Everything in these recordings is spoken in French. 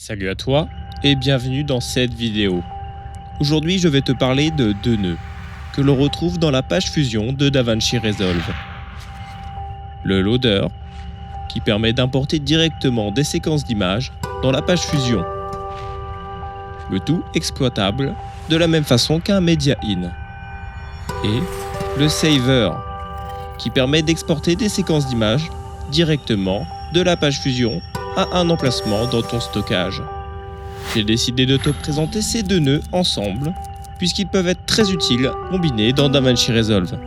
Salut à toi et bienvenue dans cette vidéo. Aujourd'hui je vais te parler de deux nœuds que l'on retrouve dans la page Fusion de DaVinci Resolve. Le loader qui permet d'importer directement des séquences d'images dans la page Fusion. Le tout exploitable de la même façon qu'un Media In. Et le saver qui permet d'exporter des séquences d'images directement de la page Fusion à un emplacement dans ton stockage. J'ai décidé de te présenter ces deux nœuds ensemble, puisqu'ils peuvent être très utiles combinés dans DaVinci Resolve.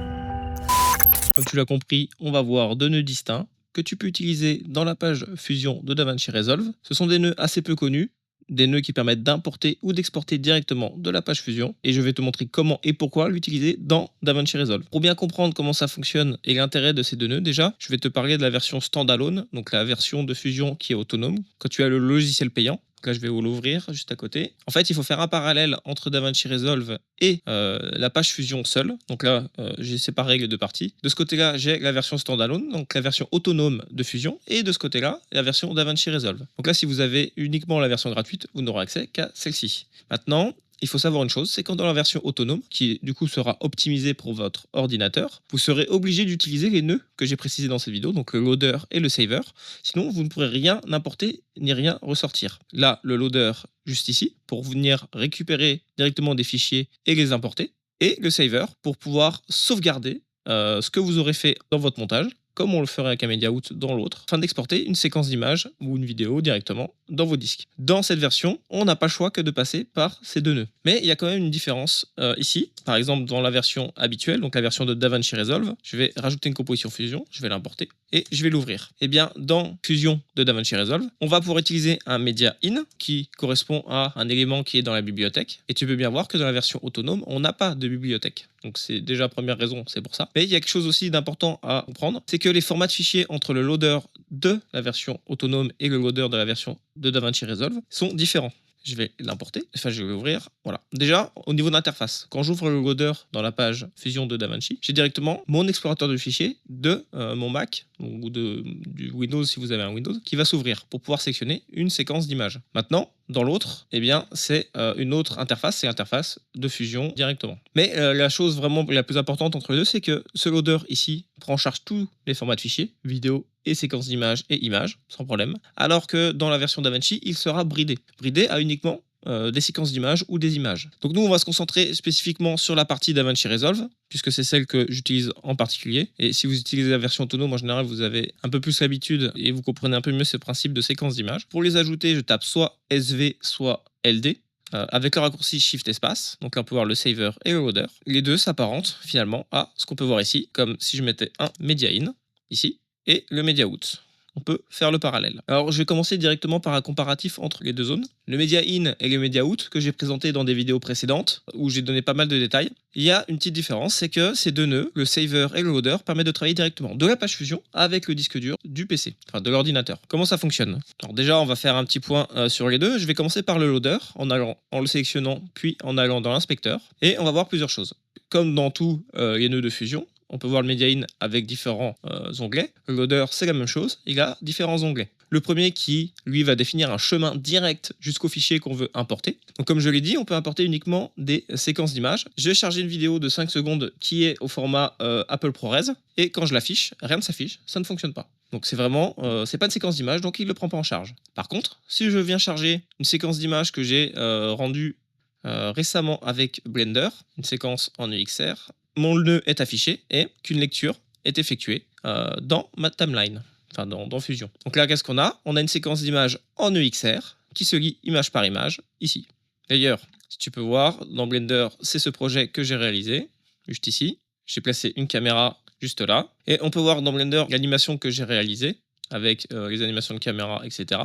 Comme tu l'as compris, on va voir deux nœuds distincts que tu peux utiliser dans la page Fusion de DaVinci Resolve. Ce sont des nœuds assez peu connus, des nœuds qui permettent d'importer ou d'exporter directement de la page Fusion, et je vais te montrer comment et pourquoi l'utiliser dans DaVinci Resolve. Pour bien comprendre comment ça fonctionne et l'intérêt de ces deux nœuds, déjà, je vais te parler de la version standalone, donc la version de Fusion qui est autonome, quand tu as le logiciel payant. Là, je vais vous l'ouvrir juste à côté. En fait, il faut faire un parallèle entre DaVinci Resolve et la page Fusion seule. Donc là, j'ai séparé les deux parties. De ce côté-là, j'ai la version standalone, donc la version autonome de Fusion. Et de ce côté-là, la version DaVinci Resolve. Donc là, si vous avez uniquement la version gratuite, vous n'aurez accès qu'à celle-ci. Maintenant, il faut savoir une chose, c'est quand dans la version autonome, qui du coup sera optimisée pour votre ordinateur, vous serez obligé d'utiliser les nœuds que j'ai précisés dans cette vidéo, donc le loader et le saver. Sinon, vous ne pourrez rien importer ni rien ressortir. Là, le loader juste ici, pour venir récupérer directement des fichiers et les importer. Et le saver pour pouvoir sauvegarder ce que vous aurez fait dans votre montage, comme on le ferait avec un MediaOut dans l'autre, afin d'exporter une séquence d'images ou une vidéo directement dans vos disques. Dans cette version, on n'a pas le choix que de passer par ces deux nœuds. Mais il y a quand même une différence ici. Par exemple, dans la version habituelle, donc la version de DaVinci Resolve, je vais rajouter une composition Fusion, je vais l'importer et je vais l'ouvrir. Et bien, dans Fusion de DaVinci Resolve, on va pouvoir utiliser un Media In qui correspond à un élément qui est dans la bibliothèque. Et tu peux bien voir que dans la version autonome, on n'a pas de bibliothèque. Donc c'est déjà la première raison, c'est pour ça. Mais il y a quelque chose aussi d'important à comprendre, c'est que les formats de fichiers entre le loader de la version autonome et le loader de la version de DaVinci Resolve sont différents. Je vais l'importer, enfin je vais l'ouvrir, voilà. Déjà, au niveau d'interface, quand j'ouvre le loader dans la page Fusion de DaVinci, j'ai directement mon explorateur de fichiers de mon Mac ou du Windows si vous avez un Windows, qui va s'ouvrir pour pouvoir sélectionner une séquence d'images. Maintenant, dans l'autre, eh bien, c'est une autre interface, c'est l'interface de Fusion directement. Mais la chose vraiment la plus importante entre les deux, c'est que ce loader ici prend en charge tous les formats de fichiers, vidéo et séquences d'images et images, sans problème. Alors que dans la version DaVinci, il sera bridé. Bridé à uniquement des séquences d'images ou des images. Donc nous, on va se concentrer spécifiquement sur la partie DaVinci Resolve, puisque c'est celle que j'utilise en particulier. Et si vous utilisez la version autonome, en général, vous avez un peu plus l'habitude et vous comprenez un peu mieux ce principe de séquence d'images. Pour les ajouter, je tape soit SV, soit LD. Avec le raccourci Shift Espace, donc là on peut voir le saver et le loader. Les deux s'apparentent finalement à ce qu'on peut voir ici, comme si je mettais un Media In, ici, et le Media Out. On peut faire le parallèle. Alors je vais commencer directement par un comparatif entre les deux zones. Le Media In et le Media Out que j'ai présenté dans des vidéos précédentes, où j'ai donné pas mal de détails. Il y a une petite différence, c'est que ces deux nœuds, le saver et le loader, permettent de travailler directement de la page Fusion avec le disque dur du PC, enfin de l'ordinateur. Comment ça fonctionne? Alors déjà, on va faire un petit point sur les deux. Je vais commencer par le loader, en le sélectionnant, puis en allant dans l'inspecteur, et on va voir plusieurs choses. Comme dans tous les nœuds de Fusion, on peut voir le Media In avec différents onglets. Le loader, c'est la même chose, il a différents onglets. Le premier qui, lui, va définir un chemin direct jusqu'au fichier qu'on veut importer. Donc comme je l'ai dit, on peut importer uniquement des séquences d'images. Je vais charger une vidéo de 5 secondes qui est au format Apple ProRes, et quand je l'affiche, rien ne s'affiche, ça ne fonctionne pas. Donc c'est vraiment, c'est pas une séquence d'image, donc il ne le prend pas en charge. Par contre, si je viens charger une séquence d'image que j'ai rendue récemment avec Blender, une séquence en EXR, mon nœud est affiché et qu'une lecture est effectuée dans ma timeline, enfin dans Fusion. Donc là, qu'est-ce qu'on a? On a une séquence d'images en EXR qui se lit image par image ici. D'ailleurs, si tu peux voir, dans Blender, c'est ce projet que j'ai réalisé, juste ici. J'ai placé une caméra juste là. Et on peut voir dans Blender l'animation que j'ai réalisée avec les animations de caméra, etc.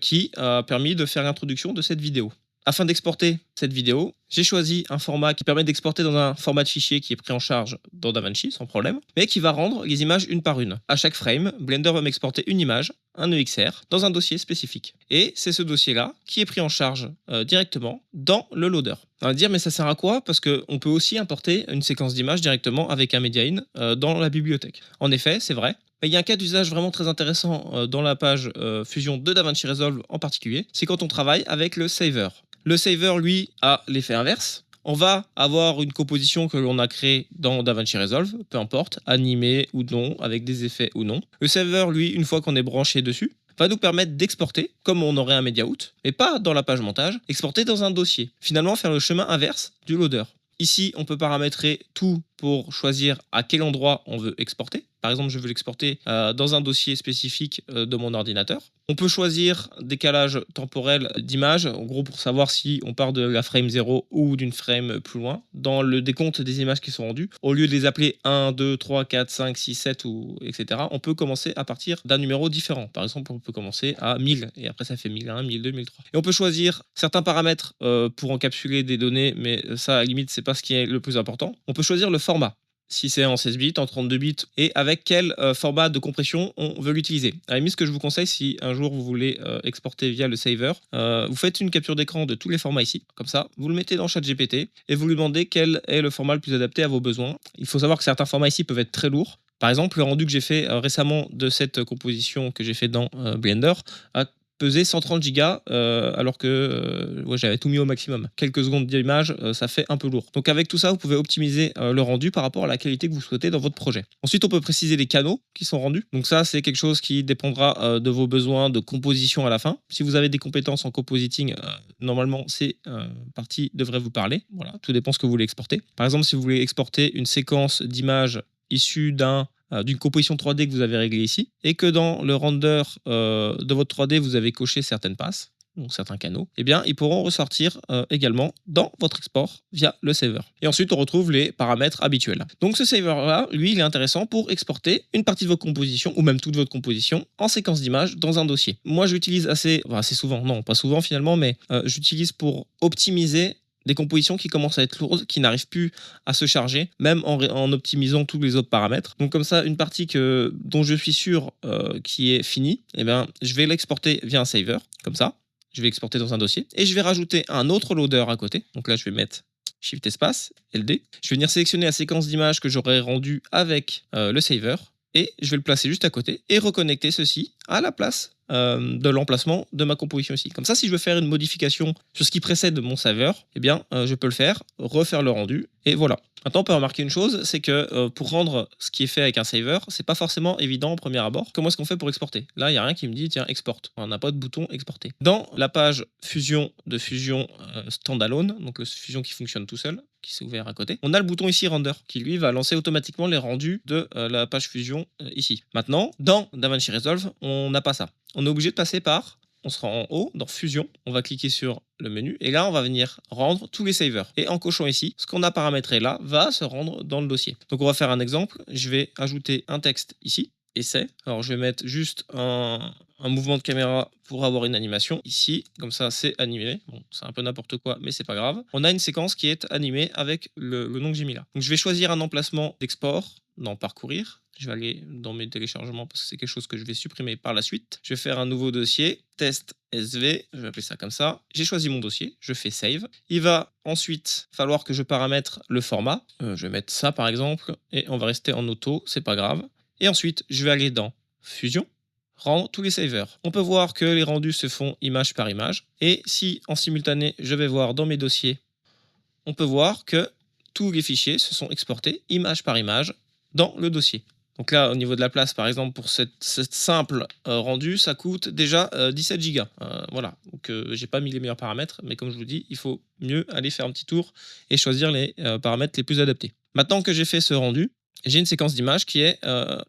Qui a permis de faire l'introduction de cette vidéo. Afin d'exporter cette vidéo, J'ai choisi un format qui permet d'exporter dans un format de fichier qui est pris en charge dans DaVinci sans problème, mais qui va rendre les images une par une. À chaque frame, Blender va m'exporter une image, un EXR, dans un dossier spécifique. Et c'est ce dossier-là qui est pris en charge directement dans le loader. On va dire, mais ça sert à quoi? Parce qu'on peut aussi importer une séquence d'images directement avec un Media-In dans la bibliothèque. En effet, c'est vrai. Mais il y a un cas d'usage vraiment très intéressant dans la page Fusion de DaVinci Resolve en particulier, c'est quand on travaille avec le Saver. Le Saver, lui, a l'effet inverse. On va avoir une composition que l'on a créée dans DaVinci Resolve, peu importe, animée ou non, avec des effets ou non. Le Saver, lui, une fois qu'on est branché dessus, va nous permettre d'exporter, comme on aurait un Media Out, mais pas dans la page montage, exporter dans un dossier. Finalement, faire le chemin inverse du loader. Ici, on peut paramétrer tout pour choisir à quel endroit on veut exporter. Par exemple, je veux l'exporter dans un dossier spécifique de mon ordinateur. On peut choisir décalage temporel d'image, en gros pour savoir si on part de la frame 0 ou d'une frame plus loin. Dans le décompte des images qui sont rendues, au lieu de les appeler 1, 2, 3, 4, 5, 6, 7, etc., on peut commencer à partir d'un numéro différent. Par exemple, on peut commencer à 1000, et après ça fait 1001, 1002, 1003. Et on peut choisir certains paramètres pour encapsuler des données, mais ça, à la limite, c'est pas ce qui est le plus important. On peut choisir le format. Si c'est en 16 bits, en 32 bits, et avec quel format de compression on veut l'utiliser. À la limite, ce que je vous conseille, si un jour vous voulez exporter via le Saver, vous faites une capture d'écran de tous les formats ici, comme ça, vous le mettez dans ChatGPT, et vous lui demandez quel est le format le plus adapté à vos besoins. Il faut savoir que certains formats ici peuvent être très lourds. Par exemple, le rendu que j'ai fait récemment de cette composition que j'ai fait dans Blender a pesait 130 Go alors que j'avais tout mis au maximum. Quelques secondes d'image, ça fait un peu lourd. Donc avec tout ça, vous pouvez optimiser le rendu par rapport à la qualité que vous souhaitez dans votre projet. Ensuite, on peut préciser les canaux qui sont rendus. Donc ça, c'est quelque chose qui dépendra de vos besoins de composition à la fin. Si vous avez des compétences en compositing, normalement, ces parties devraient vous parler. Voilà, tout dépend ce que vous voulez exporter. Par exemple, si vous voulez exporter une séquence d'images issue d'une composition 3D que vous avez réglée ici, et que dans le render de votre 3D, vous avez coché certaines passes, donc certains canaux, eh bien, ils pourront ressortir également dans votre export via le saver. Et ensuite, on retrouve les paramètres habituels. Donc ce saver-là, lui, il est intéressant pour exporter une partie de votre composition, ou même toute votre composition, en séquence d'images dans un dossier. Moi, j'utilise assez souvent, non, pas souvent finalement, mais j'utilise pour optimiser des compositions qui commencent à être lourdes, qui n'arrivent plus à se charger, même en optimisant tous les autres paramètres. Donc comme ça, une partie dont je suis sûr qui est finie, eh bien, je vais l'exporter via un saver, comme ça. Je vais exporter dans un dossier, et je vais rajouter un autre loader à côté. Donc là, je vais mettre Shift espace, LD. Je vais venir sélectionner la séquence d'images que j'aurai rendue avec le saver, et je vais le placer juste à côté, et reconnecter ceci à la place de l'emplacement de ma composition ici. Comme ça, si je veux faire une modification sur ce qui précède mon saver, eh bien, je peux le faire, refaire le rendu, et voilà. Maintenant, on peut remarquer une chose, c'est que pour rendre ce qui est fait avec un saver, c'est pas forcément évident au premier abord. Comment est-ce qu'on fait pour exporter? Là, il n'y a rien qui me dit, tiens, exporte. On n'a pas de bouton exporter. Dans la page Fusion de Fusion Standalone, donc le Fusion qui fonctionne tout seul, qui s'est ouvert à côté, on a le bouton ici Render, qui lui va lancer automatiquement les rendus de la page Fusion ici. Maintenant, dans DaVinci Resolve, on n'a pas ça. On est obligé de passer par, on sera en haut, dans Fusion, on va cliquer sur le menu, et là, on va venir rendre tous les savers. Et en cochant ici, ce qu'on a paramétré là va se rendre dans le dossier. Donc, on va faire un exemple. Je vais ajouter un texte ici, essai. Alors, je vais mettre juste un mouvement de caméra pour avoir une animation ici. Comme ça, c'est animé. Bon, c'est un peu n'importe quoi, mais c'est pas grave. On a une séquence qui est animée avec le nom que j'ai mis là. Donc, je vais choisir un emplacement d'export dans Parcourir. Je vais aller dans mes téléchargements parce que c'est quelque chose que je vais supprimer par la suite. Je vais faire un nouveau dossier, test SV, je vais appeler ça comme ça. J'ai choisi mon dossier, je fais save. Il va ensuite falloir que je paramètre le format. Je vais mettre ça par exemple et on va rester en auto, c'est pas grave. Et ensuite, je vais aller dans Fusion, rendre tous les savers. On peut voir que les rendus se font image par image. Et si en simultané, je vais voir dans mes dossiers, on peut voir que tous les fichiers se sont exportés image par image dans le dossier. Donc là, au niveau de la place, par exemple, pour cette simple rendu, ça coûte déjà 17 Go. Voilà, donc j'ai pas mis les meilleurs paramètres, mais comme je vous dis, il faut mieux aller faire un petit tour et choisir les paramètres les plus adaptés. Maintenant que j'ai fait ce rendu, j'ai une séquence d'images qui est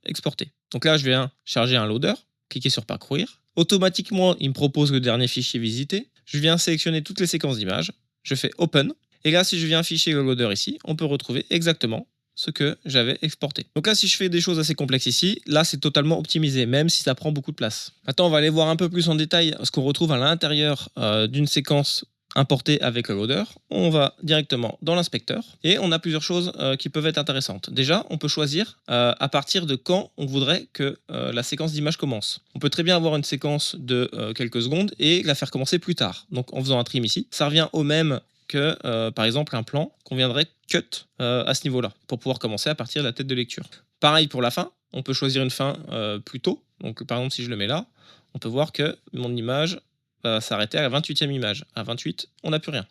exportée. Donc là, je viens charger un loader, cliquer sur Parcourir. Automatiquement, il me propose le dernier fichier visité. Je viens sélectionner toutes les séquences d'images. Je fais Open. Et là, si je viens afficher le loader ici, on peut retrouver exactement ce que j'avais exporté. Donc là, si je fais des choses assez complexes ici, là, c'est totalement optimisé, même si ça prend beaucoup de place. Maintenant, on va aller voir un peu plus en détail ce qu'on retrouve à l'intérieur d'une séquence importer avec le loader, on va directement dans l'inspecteur et on a plusieurs choses qui peuvent être intéressantes. Déjà, on peut choisir à partir de quand on voudrait que la séquence d'image commence. On peut très bien avoir une séquence de quelques secondes et la faire commencer plus tard. Donc en faisant un trim ici, ça revient au même que par exemple un plan qu'on viendrait cut à ce niveau-là pour pouvoir commencer à partir de la tête de lecture. Pareil pour la fin, on peut choisir une fin plus tôt. Donc par exemple si je le mets là, on peut voir que mon image va s'arrêter à la 28e image. À 28, on n'a plus rien.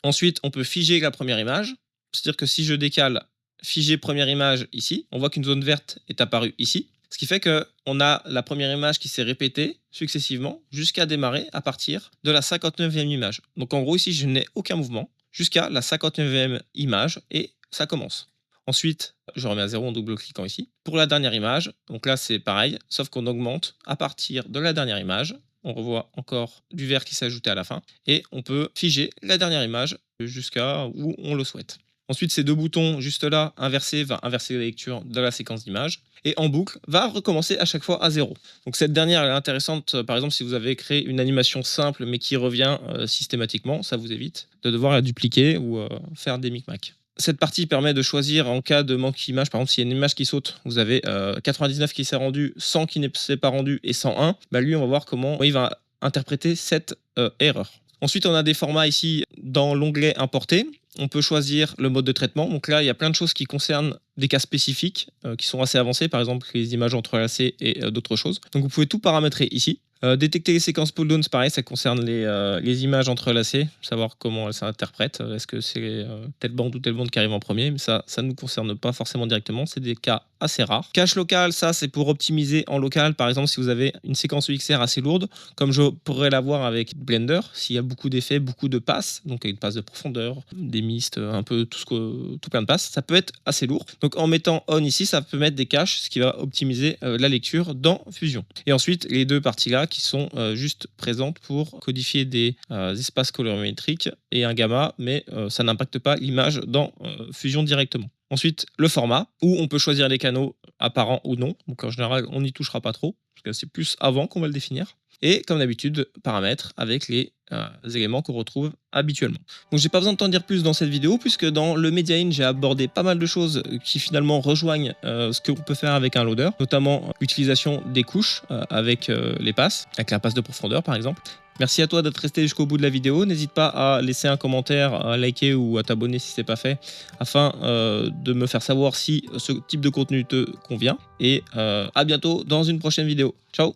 Ensuite, on peut figer la première image. C'est-à-dire que si je décale figer première image ici, on voit qu'une zone verte est apparue ici. Ce qui fait qu'on a la première image qui s'est répétée successivement jusqu'à démarrer à partir de la 59e image. Donc en gros ici, je n'ai aucun mouvement jusqu'à la 59e image et ça commence. Ensuite, je remets à 0 en double-cliquant ici. Pour la dernière image, donc là c'est pareil, sauf qu'on augmente à partir de la dernière image. On revoit encore du vert qui s'est ajouté à la fin. Et on peut figer la dernière image jusqu'à où on le souhaite. Ensuite, ces deux boutons juste là, inverser, va inverser la lecture de la séquence d'image. Et en boucle, va recommencer à chaque fois à 0. Donc cette dernière elle est intéressante, par exemple, si vous avez créé une animation simple mais qui revient systématiquement, ça vous évite de devoir la dupliquer ou faire des micmacs. Cette partie permet de choisir en cas de manque d'image. Par exemple, s'il y a une image qui saute, vous avez 99 qui s'est rendu, 100 qui ne s'est pas rendu et 101. Bah lui, on va voir comment il va interpréter cette erreur. Ensuite, on a des formats ici dans l'onglet importer. On peut choisir le mode de traitement. Donc là, il y a plein de choses qui concernent des cas spécifiques qui sont assez avancés, par exemple les images entrelacées et d'autres choses. Donc vous pouvez tout paramétrer ici. Détecter les séquences pull down, c'est pareil, ça concerne les images entrelacées, savoir comment elles s'interprètent. Est-ce que c'est telle bande ou telle bande qui arrive en premier, mais ça ne nous concerne pas forcément directement, c'est des cas assez rares. Cache local, ça c'est pour optimiser en local, par exemple si vous avez une séquence UXR assez lourde, comme je pourrais l'avoir avec Blender, s'il y a beaucoup d'effets, beaucoup de passes, donc une passe de profondeur, des mistes, un peu tout plein de passes, ça peut être assez lourd. Donc en mettant on ici, ça peut mettre des caches, ce qui va optimiser la lecture dans Fusion. Et ensuite, les deux parties-là qui sont juste présentes pour codifier des espaces colorimétriques et un gamma, mais ça n'impacte pas l'image dans Fusion directement. Ensuite, le format, où on peut choisir les canaux apparents ou non. Donc en général, on n'y touchera pas trop, parce que c'est plus avant qu'on va le définir. Et comme d'habitude, paramètres avec les éléments qu'on retrouve habituellement. Donc j'ai pas besoin de t'en dire plus dans cette vidéo, puisque dans le Media In, j'ai abordé pas mal de choses qui finalement rejoignent ce qu'on peut faire avec un loader, notamment l'utilisation des couches avec les passes, avec la passe de profondeur par exemple. Merci à toi d'être resté jusqu'au bout de la vidéo. N'hésite pas à laisser un commentaire, à liker ou à t'abonner si ce n'est pas fait, afin de me faire savoir si ce type de contenu te convient. Et à bientôt dans une prochaine vidéo. Ciao!